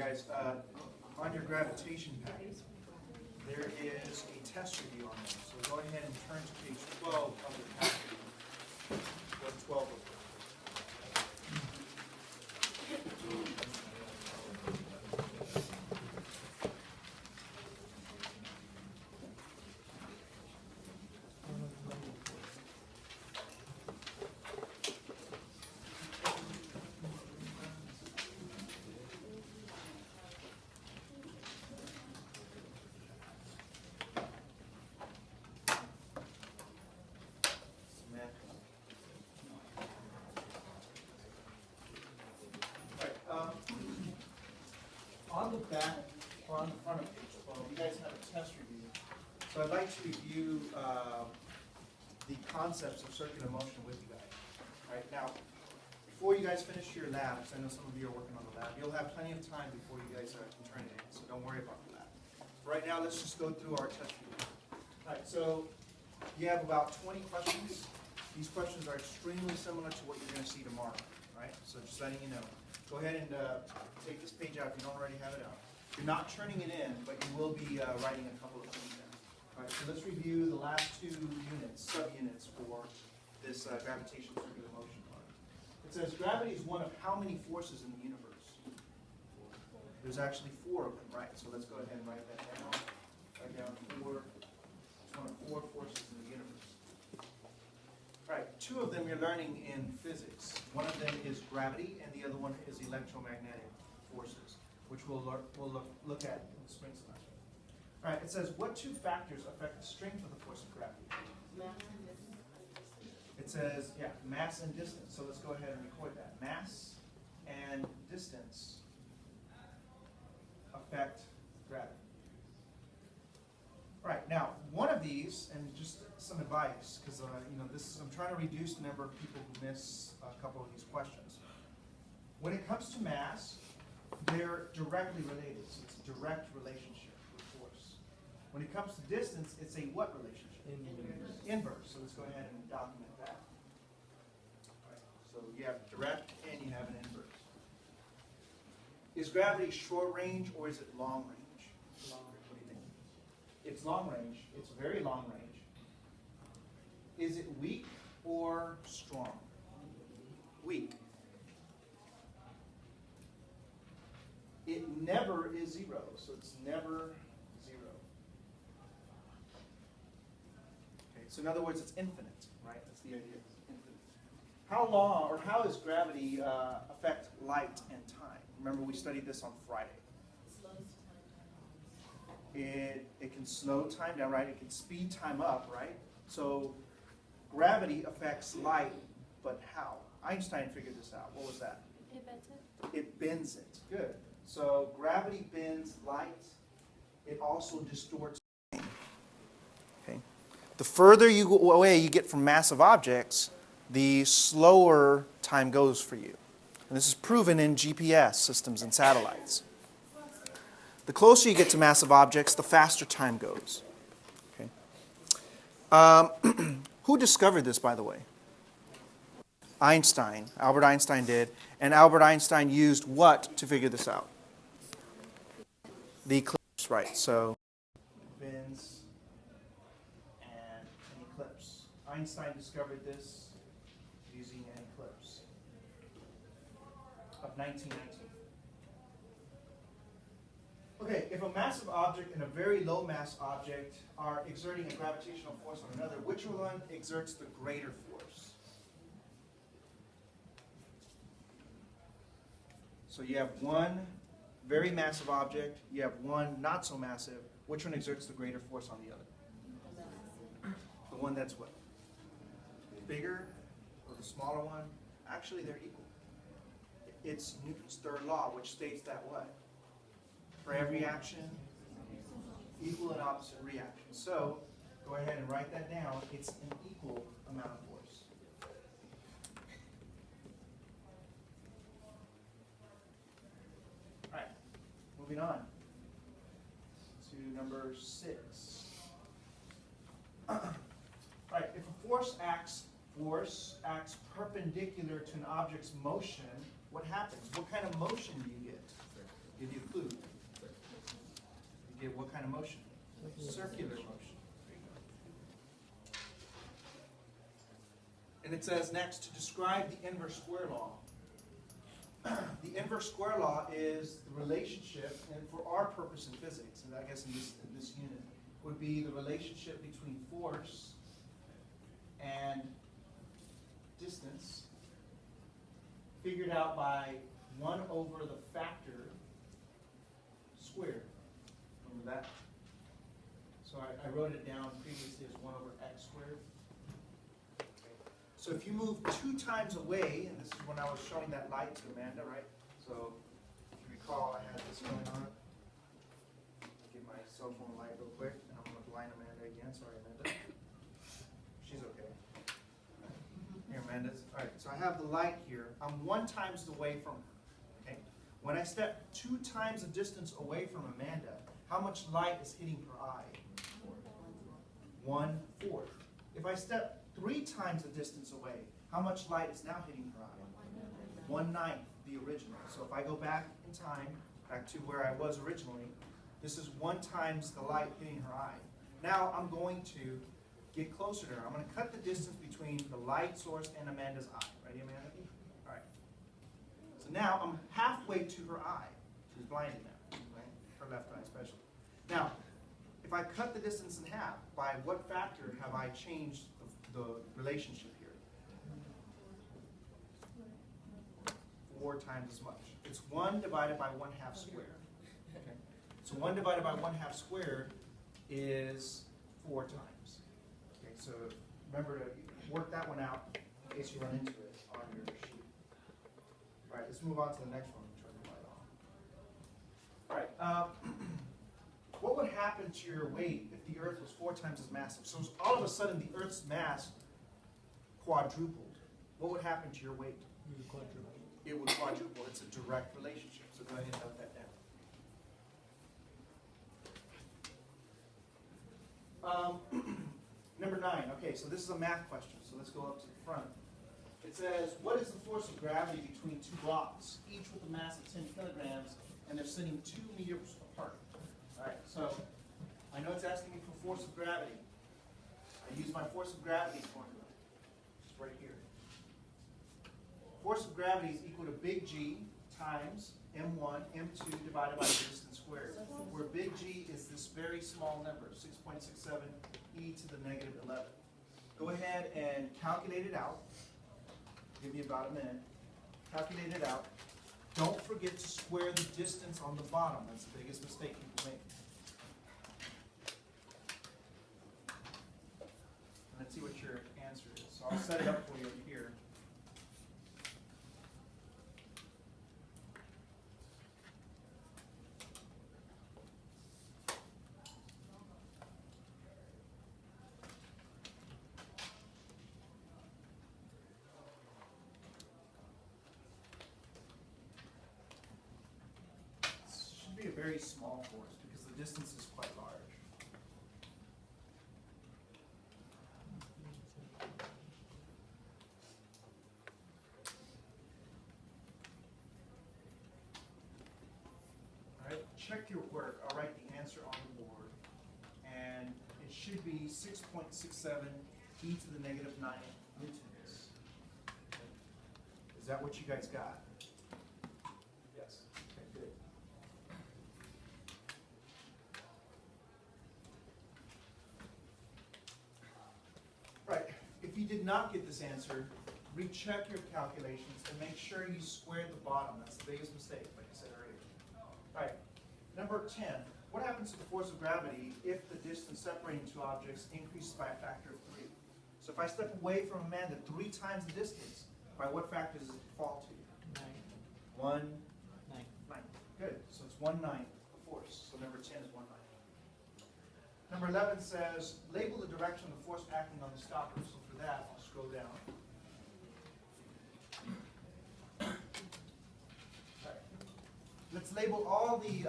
guys, on your gravitation packet, there is a test review on there. So go ahead and turn to page 12 of the packet. What 12 of it? On the back, or on the front of page 12, you guys have a test review. So I'd like to review the concepts of circular motion with you guys. All right, now, before you guys finish your lab, because I know some of you are working on the lab, you'll have plenty of time before you guys can turn it in, so don't worry about the lab. Right now, let's just go through our test review. All right, so you have about 20 questions. These questions are extremely similar to what you're going to see tomorrow, right? So just letting you know. Go ahead and take this page out if you don't already have it out. You're not turning it in, but you will be writing a couple of things down. All right, so let's review the last two units, subunits for this gravitation circular motion part. It says gravity is one of how many forces in the universe? There's actually 4 of them, right? So let's go ahead and write that down. Write down 4. It's one of 4 forces in the universe. All right, 2 of them you're learning in physics. One of them is gravity, and the other one is electromagnetic forces, which we'll look at in the spring semester. All right, it says, what 2 factors affect the strength of the force of gravity? It says, yeah, mass and distance. So let's go ahead and record that. Mass and distance affect gravity. All right, now, one of these, and just some advice, because I'm trying to reduce the number of people who miss a couple of these questions. When it comes to mass, they're directly related, so it's a direct relationship with force. When it comes to distance, it's a what relationship? Inverse. Inverse. So let's go ahead and document that. All right, so you have direct and you have an inverse. Is gravity short range or is it long range? Long range. What do you think? It's long range. It's very long range. Is it weak or strong? Weak. It never is 0, so it's never 0. Okay, so in other words, it's infinite, right? That's the idea. It's infinite. How long, or how does gravity affect light and time? Remember, we studied this on Friday. It can slow time down, right? It can speed time up, right? So gravity affects light, but how? Einstein figured this out. What was that? It bends it. It bends it. Good. So gravity bends light. It also distorts time. Okay. The further away you get from massive objects, the slower time goes for you. And this is proven in GPS systems and satellites. The closer you get to massive objects, the faster time goes. Okay. Who discovered this, by the way? Einstein. Albert Einstein did. And Albert Einstein used what to figure this out? The eclipse, right. So, bends and an eclipse. Einstein discovered this using an eclipse of 1919. Okay, if a massive object and a very low mass object are exerting a gravitational force on another, which one exerts the greater force? So you have one very massive object, you have one not so massive. Which one exerts the greater force on the other? The one that's what? Bigger or the smaller one? Actually, they're equal. It's Newton's third law, which states that what? For every action, equal and opposite reaction. So, go ahead and write that down. It's an equal amount of force. All right, moving on to number 6. All right, if a force acts perpendicular to an object's motion, what happens? What kind of motion do you get? give you a clue. You get what kind of motion? Circular motion. There you go. And it says next, to describe the inverse square law. The inverse square law is the relationship, and for our purpose in physics, and I guess in this unit, would be the relationship between force and distance, figured out by 1 over the factor squared. Remember that? So I wrote it down previously as 1 over x squared. So if you move 2 times away, and this is when I was showing that light to Amanda, right? So if you recall, I had this going on. I'll get my cell phone light real quick, and I'm going to blind Amanda again. Sorry, Amanda. She's okay. Here, Amanda's. All right, so I have the light here. I'm 1 times away from her. Okay. When I step 2 times the distance away from Amanda, how much light is hitting her eye? 1/4. If I step 3 times the distance away, how much light is now hitting her eye? 1/9, the original. So if I go back in time, back to where I was originally, this is 1 times the light hitting her eye. Now I'm going to get closer to her. I'm going to cut the distance between the light source and Amanda's eye. Ready, Amanda? All right. So now I'm halfway to her eye. She's blinded now, right? Her left eye especially. Now, if I cut the distance in half, by what factor have I changed the relationship here? 4 times as much. It's 1 divided by 1/2 squared. Okay. So 1 divided by 1/2 squared is 4 times. Okay, so remember to work that one out in case you run into it on your sheet. All right, let's move on to the next one. Turn the light on. All right. What would happen to your weight if the Earth was 4 times as massive? So all of a sudden the Earth's mass quadrupled. What would happen to your weight? It would quadruple. It's a direct relationship. So go ahead and note that down. Number 9. Okay, so this is a math question. So let's go up to the front. It says, what is the force of gravity between 2 blocks, each with a mass of 10 kilograms, and they're sitting 2 meters apart? All right, so I know it's asking me for force of gravity. I use my force of gravity formula. It's right here. Force of gravity is equal to big G times m1, m2 divided by the distance squared, where big G is this very small number, 6.67 e to the negative 11. Go ahead and calculate it out. Give me about a minute. Calculate it out. Don't forget to square the distance on the bottom. That's the biggest mistake people make. Let's see what your answer is. So I'll set it up for you over here. Be a very small force because the distance is quite large. All right, check your work. I'll write the answer on the board, and it should be 6.67 e to the negative 9 newtons. Is that what you guys got? Yes. Okay, good. Right. If you did not get this answer, recheck your calculations and make sure you squared the bottom. That's the biggest mistake, like I said earlier. All right. Number 10. What happens to the force of gravity if the distance separating 2 objects increases by a factor of 3? So if I step away from Amanda 3 times the distance, by what factor does it fall to? 9. 1/9. Good. So it's 1/9 the force. So number 10 is 1/9. Number 11 says, label the direction of the force acting on the stopper. So for that, I'll scroll down. Right. Let's label all the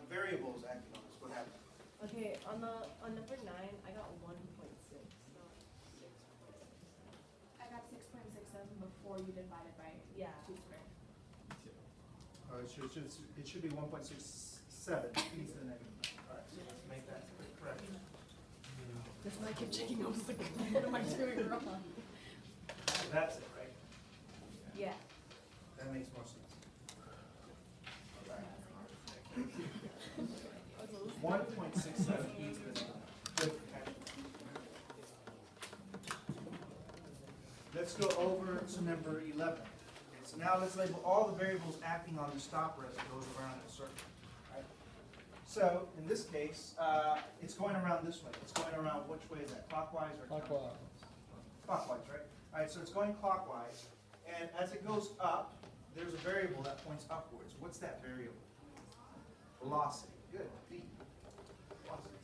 variables acting on this. What happened? Okay, on number 9, I got 1.6. I got 6.67 before you divided by 2 squared. Or it should be 1.67 e to the negative 9. All right, so let's make that correct. This might keep checking. I was like, what am I doing wrong? That's it, right? Yeah. That makes more sense. All right. 1.67 e to the negative 9. Good catch. Let's go over to number 11. Okay, so now let's label all the variables acting on the stopper as it goes around the circle. Right? So in this case, it's going around this way. It's going around which way is that? Clockwise or Clockwise. Clockwise, right? All right, so it's going clockwise, and as it goes up, there's a variable that points upwards. What's that variable? Velocity. Good. V. Velocity.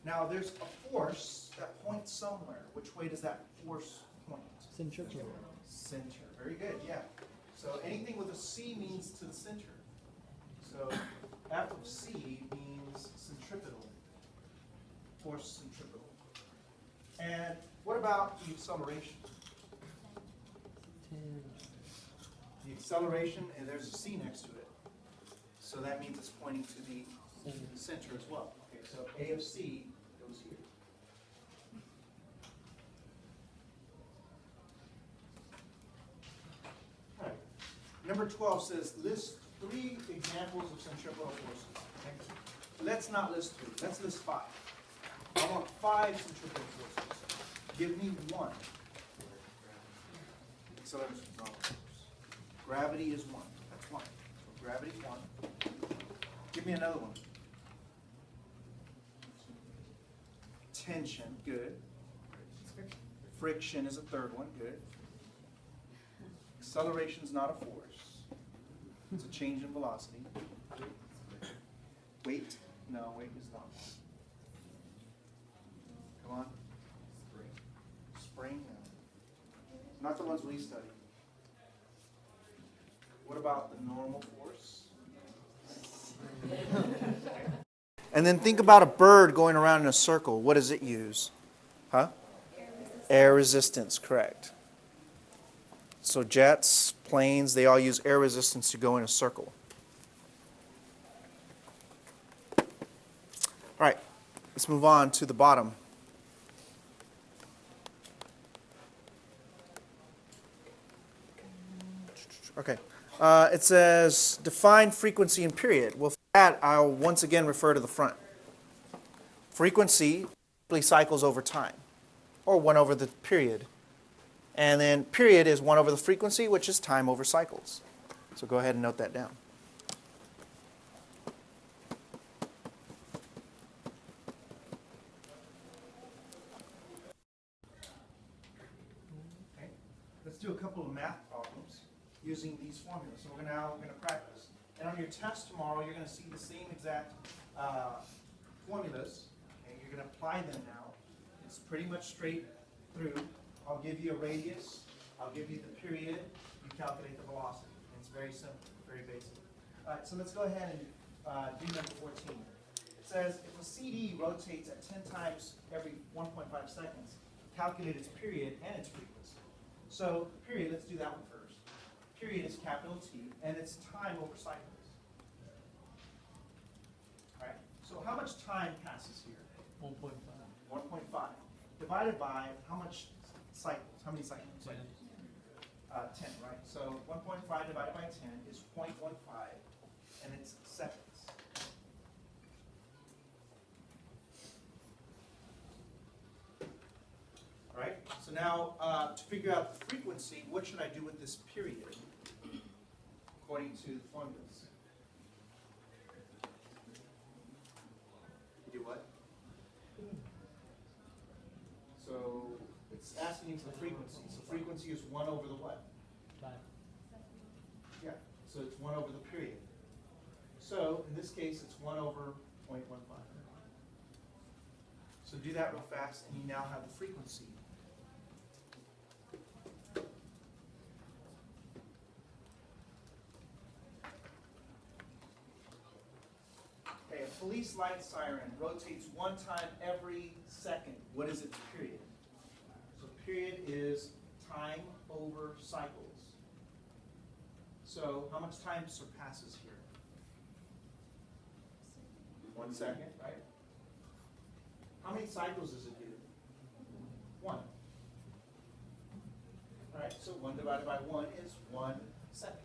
Now there's a force that points somewhere. Which way does that force point? Centrifugal. Center. Very good, yeah. So anything with a C means to the center. So F of C means centripetal. Force centripetal. And what about the acceleration? The acceleration, and there's a C next to it. So that means it's pointing to the center as well. Okay, so A of C goes here. All right. Number 12 says list 3 examples of centripetal forces. Okay? Let's not list 3. Let's list 5. I want 5 centripetal forces. Give me 1. Acceleration is not a force. Gravity is 1. That's 1. So gravity is 1. Give me another one. Tension, good. Friction is a third one, good. Acceleration is not a force. It's a change in velocity. Weight, no, weight is not one. Come on. Spring, no. Not the ones we study. What about the normal force? And then think about a bird going around in a circle. What does it use? Huh? Air resistance, correct. So jets, planes, they all use air resistance to go in a circle. All right, let's move on to the bottom. Okay. It says define frequency and period. Well, for that, I'll once again refer to the front. Frequency cycles over time, or 1 over the period. And then period is 1 over the frequency, which is time over cycles. So go ahead and note that down. Okay. Let's do a couple of math problems using these formulas. So we're now going to practice. And on your test tomorrow, you're going to see the same exact formulas. Okay, you're going to apply them now. It's pretty much straight through. I'll give you a radius. I'll give you the period. You calculate the velocity. It's very simple, very basic. All right, so let's go ahead and do number 14. It says if a CD rotates at 10 times every 1.5 seconds, calculate its period and its frequency. So period, let's do that one first. Period is capital T, and it's time over cycles. All right, so how much time passes here? 1.5. 1.5. Divided by how much cycles? How many cycles? 10. 10, right? So 1.5 divided by 10 is 0.15, and it's seconds. All right, so now to figure out the frequency, what should I do with this period according to the formulas? You do what? So it's asking you for the frequency. So frequency is 1 over the what? Time. Yeah, so it's 1 over the period. So in this case, it's 1 over 0.15. So do that real fast, and you now have the frequency. Okay, a police light siren rotates 1 time every second. What is its period? So period is time over cycles. So how much time surpasses here? 1 second, right? How many cycles does it do? 1. All right, so 1 divided by 1 is 1 second.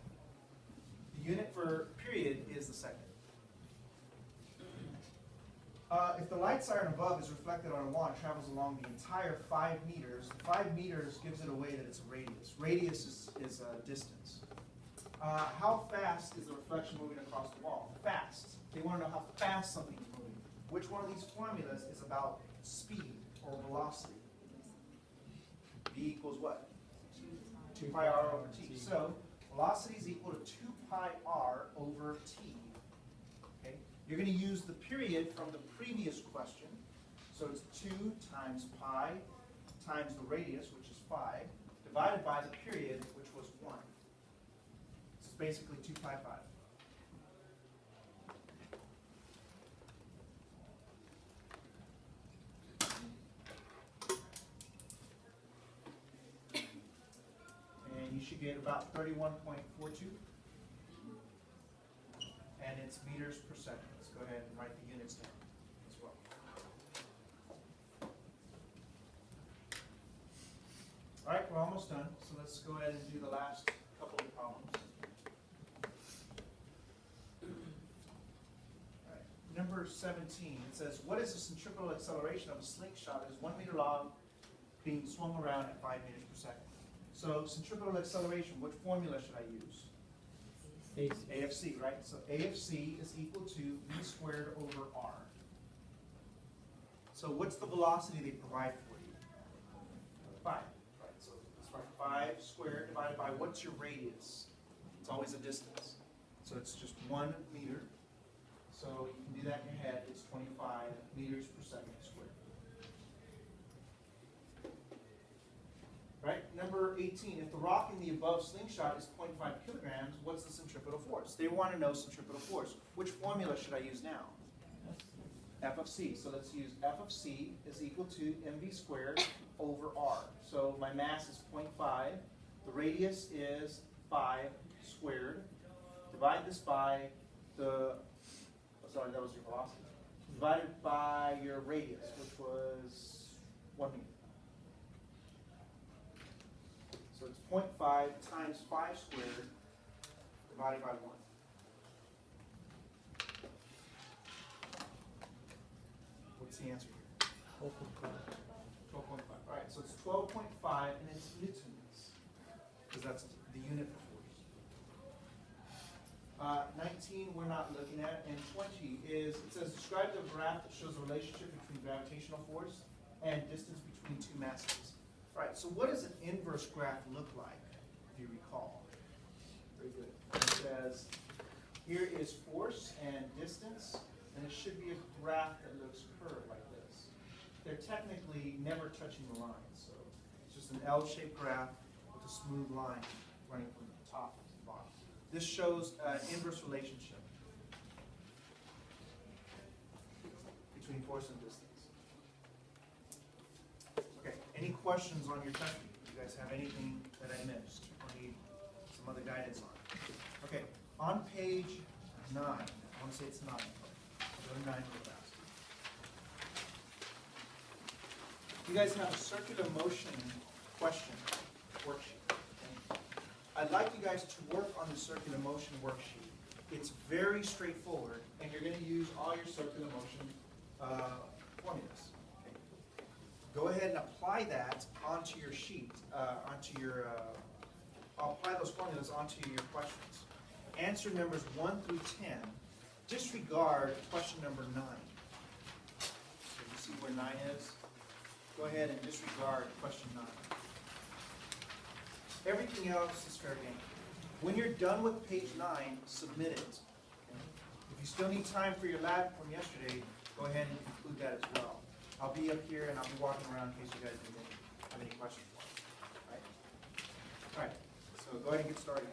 The unit for period is the second. If the light siren above is reflected on a wand, travels along the entire 5 meters. 5 meters gives it away that it's a radius. Radius is a distance. How fast is the reflection moving across the wall? Fast. They want to know how fast something is moving. Which one of these formulas is about speed or velocity? V equals what? 2 pi r over t. So velocity is equal to 2 pi r over t. Okay? You're going to use the period from the previous question. So it's 2 times pi times the radius, which is 5, divided by the period, which was 1. This is basically 2 pi 5. And you should get about 31.42. And it's meters per second. Let's go ahead and write the units down as well. All right, we're almost done. So let's go ahead and do the last couple of problems. All right, number 17. It says, what is the centripetal acceleration of a slingshot that is 1 meter long being swung around at 5 meters per second? So centripetal acceleration, what formula should I use? AFC, right? So AFC is equal to V squared over R. So what's the velocity they provide for you? 5, right? So let's write 5 squared divided by what's your radius? It's always a distance. So it's just 1 meter. So you can do that in your head. It's 25 meters per second squared. Right? Number 18, if the rock in the above slingshot is 0.5 kilograms, what's the centripetal force? They want to know centripetal force. Which formula should I use now? F of C. So let's use F of C is equal to mv squared over R. So my mass is 0.5. The radius is 5 squared. Divide this by the, sorry, that was your velocity. Divided by your radius, which was 1 meter. So it's 0.5 times 5 squared divided by 1. What's the answer here? 12.5. 12.5. All right, so it's 12.5 and it's newtons, because that's the unit of force. 19 we're not looking at, and 20 is, it says describe the graph that shows the relationship between gravitational force and distance between two masses. Right, so what does an inverse graph look like, if you recall? Very good. It says, here is force and distance, and it should be a graph that looks curved like this. They're technically never touching the line, so it's just an L-shaped graph with a smooth line running from the top to the bottom. This shows an inverse relationship between force and distance. Okay, any questions on your test? Do you guys have anything that I missed or need some other guidance on? Okay, on page 9, I want to say it's 9. I'll go to 9 real fast. You guys have a circular motion question worksheet. Okay? I'd like you guys to work on the circular motion worksheet. It's very straightforward, and you're going to use all your circular motion formulas. Go ahead and apply that onto your sheet, apply those formulas onto your questions. Answer numbers 1 through 10. Disregard question number 9. So you see where 9 is? Go ahead and disregard question 9. Everything else is fair game. When you're done with page 9, submit it. Okay? If you still need time for your lab from yesterday, go ahead and include that as well. I'll be up here and I'll be walking around in case you guys have any questions for me. All right? So go ahead and get started.